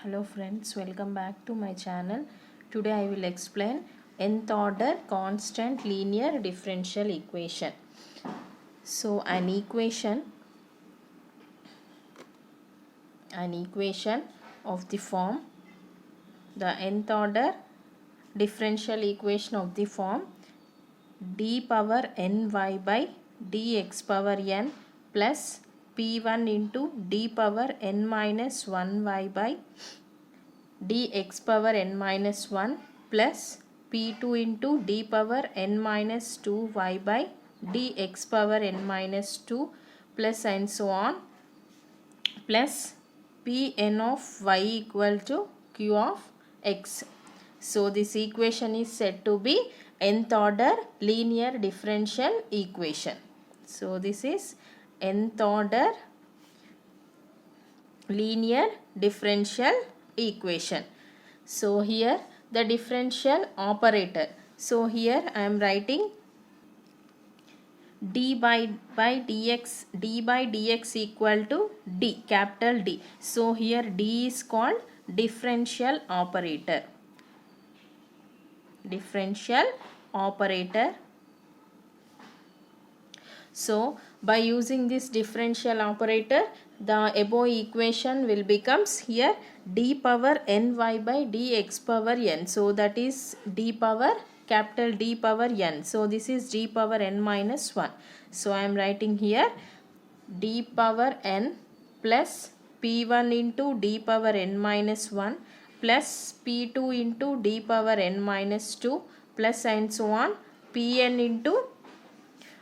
Hello friends, welcome back to my channel. Today I will explain nth order constant linear differential equation. So an equation of the form, the nth order differential equation of the form d power ny by dx power n plus p1 into d power n minus 1y by dx power n minus 1 plus p2 into d power n minus 2y by dx power n minus 2 plus and so on plus pn of y equal to q of x. So this equation is said to be nth order linear differential equation. So this is nth order linear differential equation. So here the differential operator. So here I am writing d by dx equal to d, capital D. So here d is called differential operator. Differential operator. So by using this differential operator, the above equation will becomes here d power ny by dx power n. So that is d power capital D power n. So this is d power n minus 1. So I am writing here d power n plus p1 into d power n minus 1 plus p2 into d power n minus 2 plus and so on pn into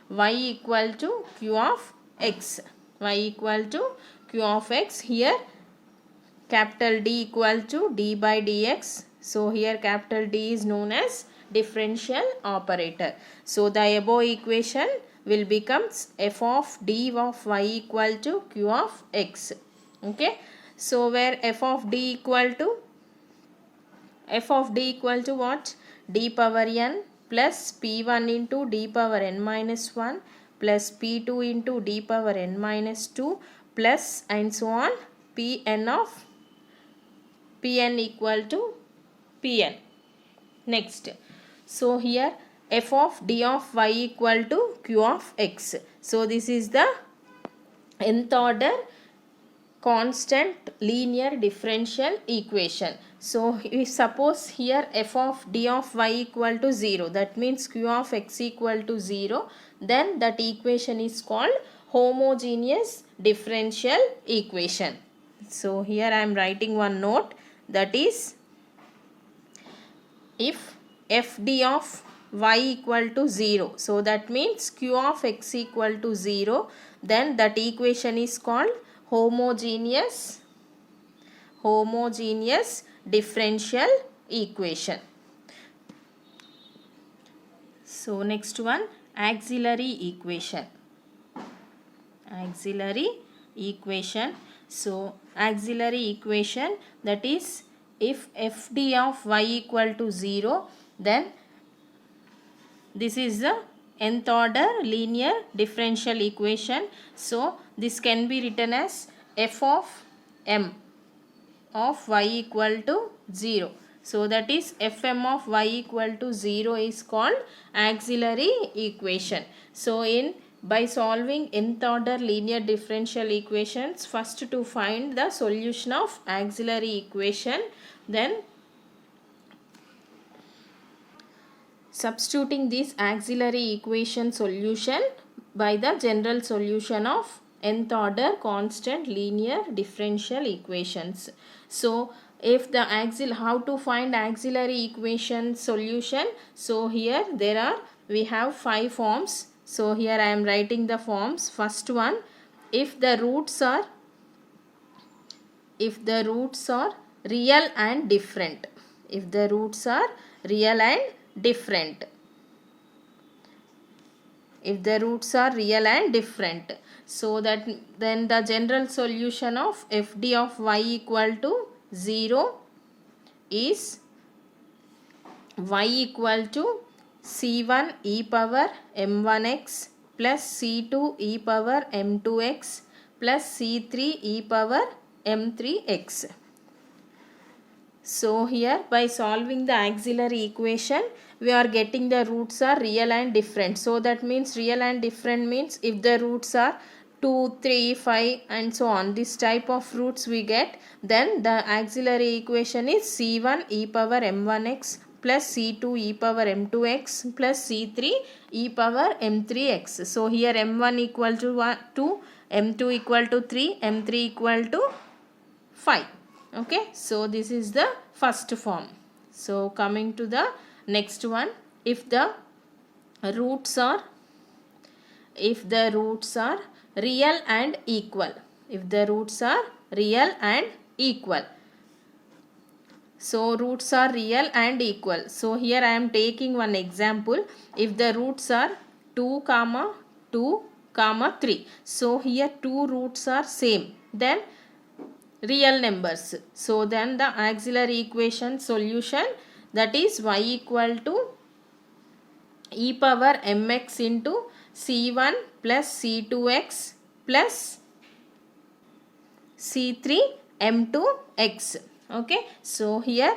y equal to q of x. Y equal to q of x. Here capital D equal to d by dx. So here capital D is known as differential operator. So the above equation will becomes f of d of y equal to q of x. Okay. So where f of d equal to what? D power n plus p1 into d power n minus 1 plus p2 into d power n minus 2 plus and so on pn of pn equal to pn. Next, so here f of d of y equal to q of x. So this is the nth order constant linear differential equation. So if suppose here f of d of y equal to 0, that means q of x equal to 0, then that equation is called homogeneous differential equation. So here I am writing one note, that is if fd of y equal to 0, so that means q of x equal to 0, then that equation is called homogeneous differential equation. So next one, auxiliary equation. So auxiliary equation, that is if fd of y equal to 0, then this is the nth order linear differential equation. So this can be written as f of m of y equal to 0. So that is fm of y equal to 0 is called auxiliary equation. So by solving nth order linear differential equations, first to find the solution of auxiliary equation, then substituting this auxiliary equation solution by the general solution of nth order constant linear differential equations. So if the how to find auxiliary equation solution? So here we have 5 forms. So here I am writing the forms. First one, if the roots are real and different. If the roots are real and different. If the roots are real and different. So that then the general solution of fd of y equal to 0 is y equal to c1 e power m1x plus c2 e power m2x plus c3 e power m3x. So here by solving the auxiliary equation, we are getting the roots are real and different. So that means real and different means if the roots are 2, 3, 5 and so on, this type of roots we get, then the auxiliary equation is C1 e power m1x plus C2 e power m2x plus C3 e power m3x. So here m1 equal to 2, m2 equal to 3, m3 equal to 5. Okay, so this is the first form. So coming to the next one, if the roots are real and equal, if the roots are real and equal, so roots are real and equal. So here I am taking one example. If the roots are 2 comma 2 comma 3, so here two roots are same, then real numbers. So then the auxiliary equation solution, that is y equal to e power mx into c1 plus c2x plus c3 m2x. Okay, so here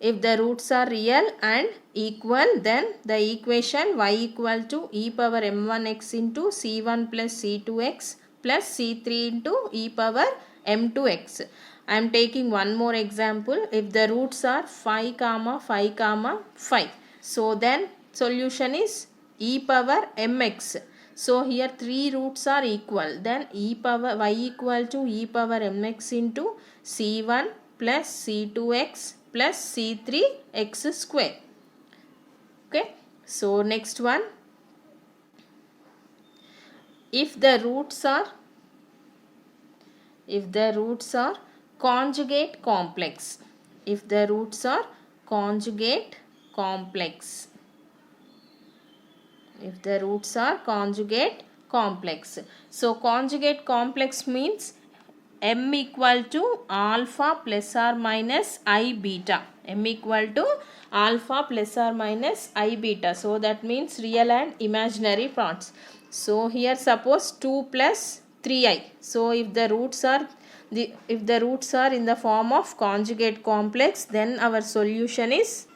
if the roots are real and equal, then the equation y equal to e power m1x into c1 plus c2x plus c3 into e power m2x. I am taking one more example. If the roots are 5 comma 5 comma 5, so then solution is e power mx. So here three roots are equal, then e power y equal to e power mx into c1 plus c2x plus c3x square. Okay, so next one, if the roots are conjugate complex, if the roots are conjugate complex, if the roots are conjugate complex. So conjugate complex means m equal to alpha plus or minus I beta, m equal to alpha plus or minus I beta. So that means real and imaginary parts. So here suppose 2 plus 3i. So if the roots are in the form of conjugate complex, then our solution is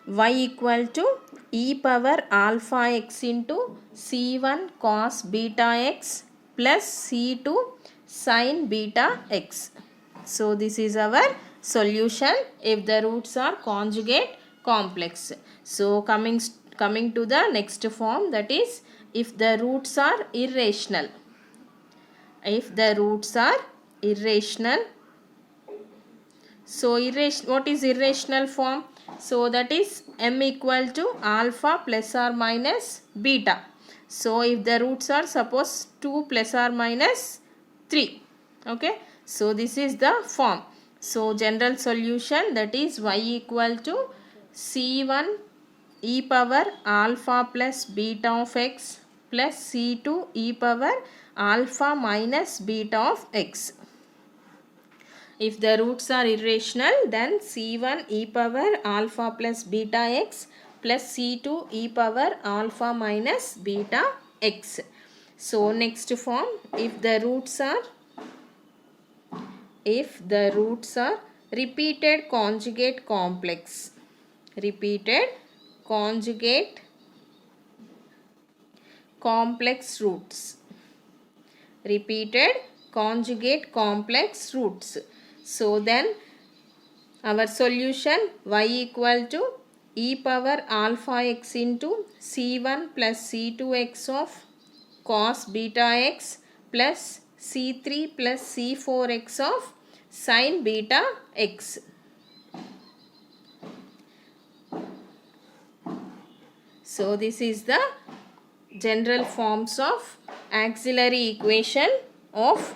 y equal to e power alpha x into c1 cos beta x plus c2 sin beta x. So this is our solution if the roots are conjugate complex. So coming to the next form, that is if the roots are irrational. If the roots are irrational, so what is irrational form? So that is m equal to alpha plus or minus beta. So if the roots are suppose 2 plus or minus 3. Okay, so this is the form. So general solution, that is y equal to c1 e power alpha plus beta of x plus c2 e power alpha minus beta of x. If the roots are irrational, then c1 e power alpha plus beta x plus c2 e power alpha minus beta x. So next form, if the roots are repeated conjugate complex, repeated conjugate complex roots, repeated conjugate complex roots. So then our solution y equal to e power alpha x into c1 plus c2x of cos beta x plus c3 plus c4x of sin beta x. So this is the general forms of auxiliary equation of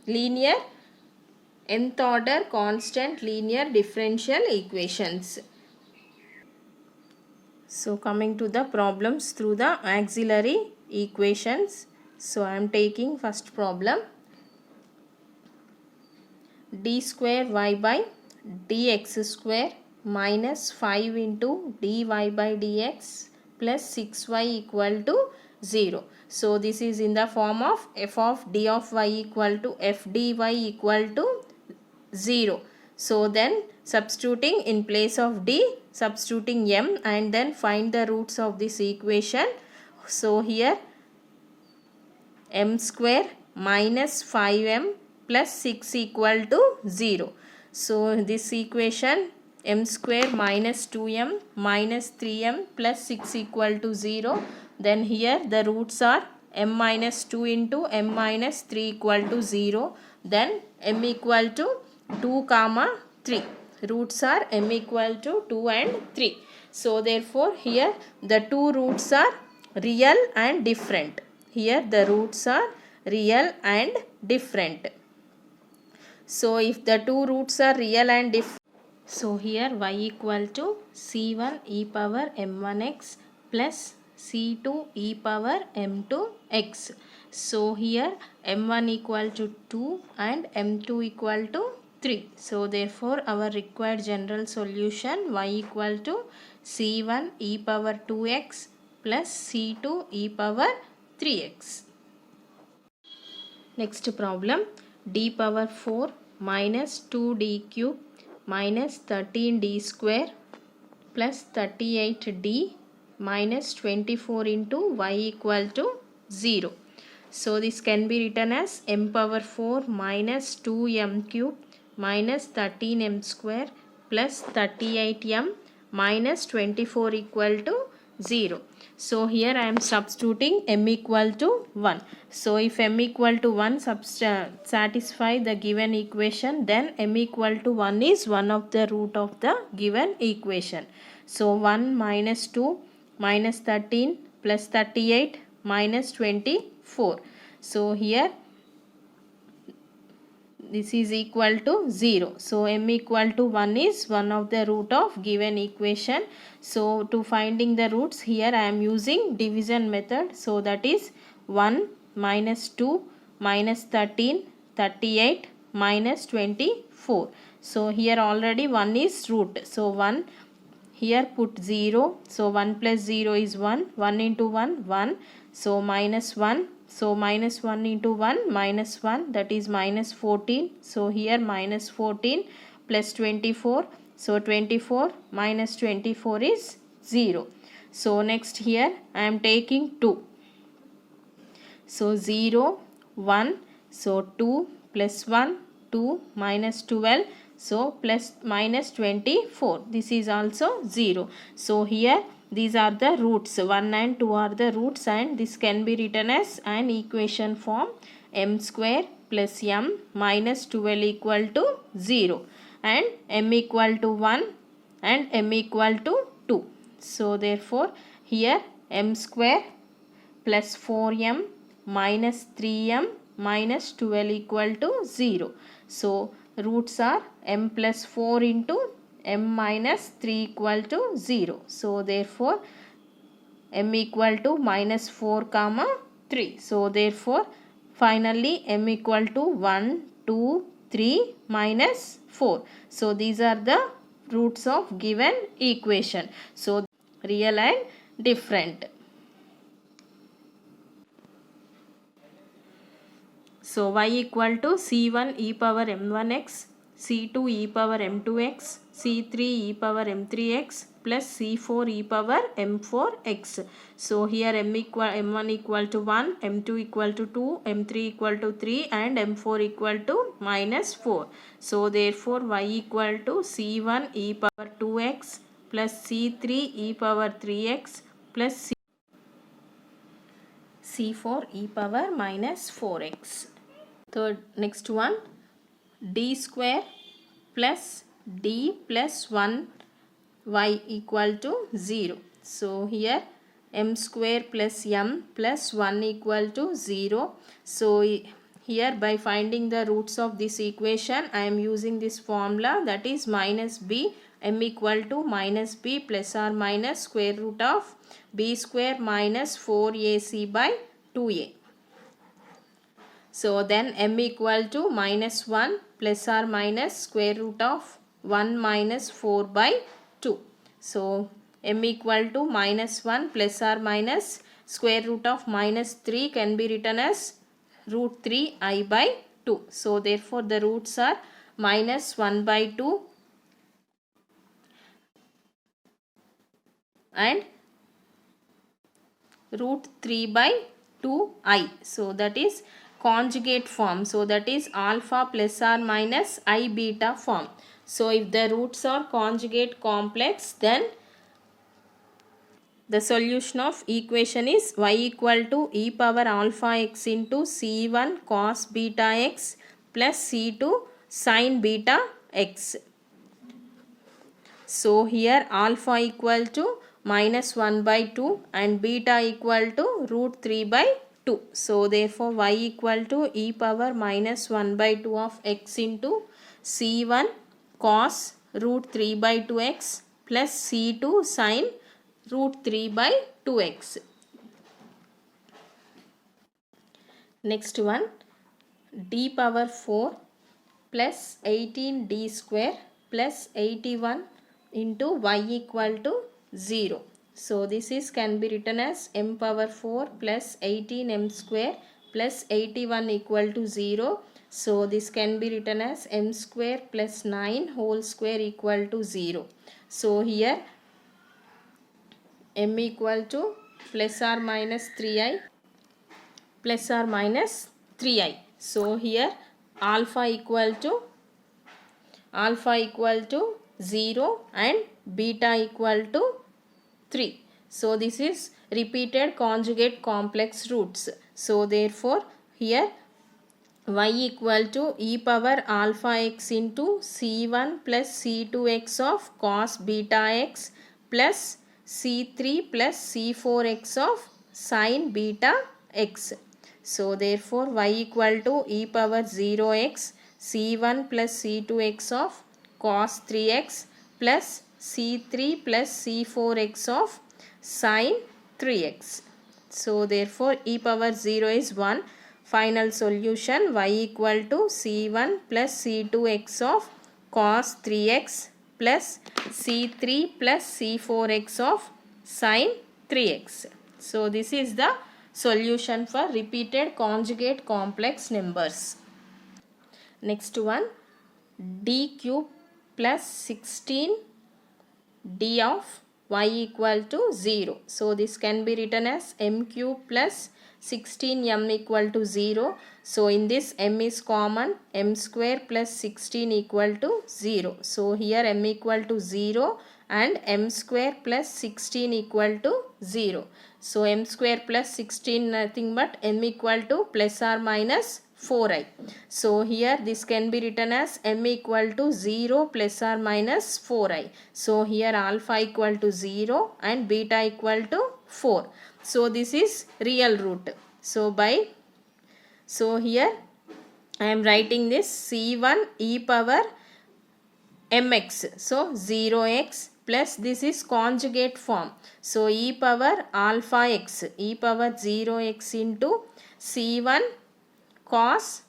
linear nth order constant linear differential equations. So coming to the problems through the auxiliary equations. So I am taking first problem. D square y by dx square minus 5 into dy by dx plus 6y equal to 0. So this is in the form of f of d of y equal to f dy equal to 0. So then substituting in place of d, substituting m and then find the roots of this equation. So here m square minus 5m plus 6 equal to 0. So this equation m square minus 2m minus 3m plus 6 equal to 0. Then here the roots are m minus 2 into m minus 3 equal to 0. Then m equal to 2 comma 3. Roots are m equal to 2 and 3. So therefore here the two roots are real and different. Here the roots are real and different. So if the two roots are real and different, so here y equal to c1 e power m1x plus c2 e power m2x. So here m1 equal to 2 and m2 equal to 3. So therefore our required general solution y equal to c1 e power 2x plus c2 e power 3x. Next problem, d power 4 minus 2d cube minus 13d square plus 38d minus 24 into y equal to 0. So this can be written as m power 4 minus 2m cube minus 13m square plus 38m minus 24 equal to 0. So here I am substituting m equal to 1. So if m equal to 1 satisfy the given equation, then m equal to 1 is one of the root of the given equation. So 1 minus 2 minus 13 plus 38 minus 24. So here this is equal to 0. So m equal to 1 is one of the root of given equation. So to finding the roots, here I am using division method. So that is 1 minus 2 minus 13 38 minus 24. So here already 1 is root. So 1, here put 0. So 1 plus 0 is 1. 1 into 1 1. So minus 1. So minus 1 into 1 minus 1, that is minus 14. So here minus 14 plus 24. So 24 minus 24 is 0. So next here I am taking 2. So 0 1. So 2 plus 1 2 minus 12. So plus minus 24. This is also 0. So here these are the roots. 1 and 2 are the roots, and this can be written as an equation form m square plus m minus 12 equal to 0 and m equal to 1 and m equal to 2. So therefore here m square plus 4m minus 3m minus 12 equal to 0. So roots are m plus 4 into m minus 3 equal to 0. So therefore m equal to minus 4 comma 3. So therefore finally m equal to 1 2 3 minus 4. So these are the roots of given equation. So real and different. So y equal to c1 e power m1x, c2 e power m2x, c3 e power m3x plus c4 e power m4x. So here m1 equal to 1, m2 equal to 2, m3 equal to 3 and m4 equal to minus 4. So therefore y equal to c1 e power 2x plus c3 e power 3x plus c4 e power minus 4x. Third, next one, d square plus d plus 1 y equal to 0. So here m square plus m plus 1 equal to 0. So here by finding the roots of this equation, I am using this formula, that is minus b, m equal to minus b plus or minus square root of b square minus 4ac by 2a. So then m equal to minus 1 plus or minus square root of 1 minus 4 by 2. So m equal to minus 1 plus or minus square root of minus 3 can be written as root 3 I by 2. So therefore the roots are minus 1 by 2 and root 3 by 2i. So that is conjugate form. So that is alpha plus or minus I beta form. So if the roots are conjugate complex, then the solution of equation is y equal to e power alpha x into c1 cos beta x plus c2 sin beta x. So here alpha equal to minus 1 by 2 and beta equal to root 3 by 2. So therefore y equal to e power minus 1 by 2 of x into c1 cos root 3 by 2x plus c2 sin root 3 by 2x. Next one, d power 4 plus 18d square plus 81 into y equal to 0. So this is can be written as m power 4 plus 18m square plus 81 equal to 0. So this can be written as m square plus 9 whole square equal to 0. So here m equal to plus or minus 3i plus or minus 3i. So here alpha equal to 0 and beta equal to 3. So this is repeated conjugate complex roots. So therefore here y equal to e power alpha x into c1 plus c2x of cos beta x plus c3 plus c4x of sin beta x. So therefore y equal to e power 0x c1 plus c2x of cos 3x plus c3 plus c4x of sin 3x. So therefore e power 0 is 1. Final solution y equal to c1 plus c2x of cos 3x plus c3 plus c4x of sin 3x. So this is the solution for repeated conjugate complex numbers. Next one, d cube plus 16 d of y equal to 0. So this can be written as m cube plus 16m equal to 0. So in this m is common, m square plus 16 equal to 0. So here m equal to 0 and m square plus 16 equal to 0. So m square plus 16 nothing but m equal to plus or minus 4i. So here this can be written as m equal to 0 plus or minus 4i. So here alpha equal to 0 and beta equal to 4. So this is real root. So here I am writing this c1 e power mx. So 0x plus this is conjugate form. So e power alpha x, e power 0x into c1 cos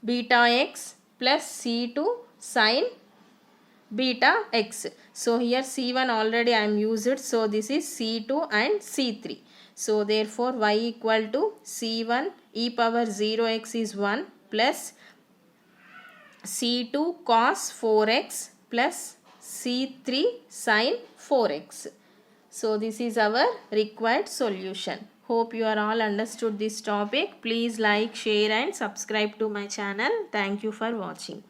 beta x plus c2 sin beta x. So here c1 already I am used. So this is c2 and c3. So therefore y equal to c1 e power 0x is 1 plus c2 cos 4x plus c3 sin 4x. So this is our required solution. Hope you are all understood this topic. Please like, share and subscribe to my channel. Thank you for watching.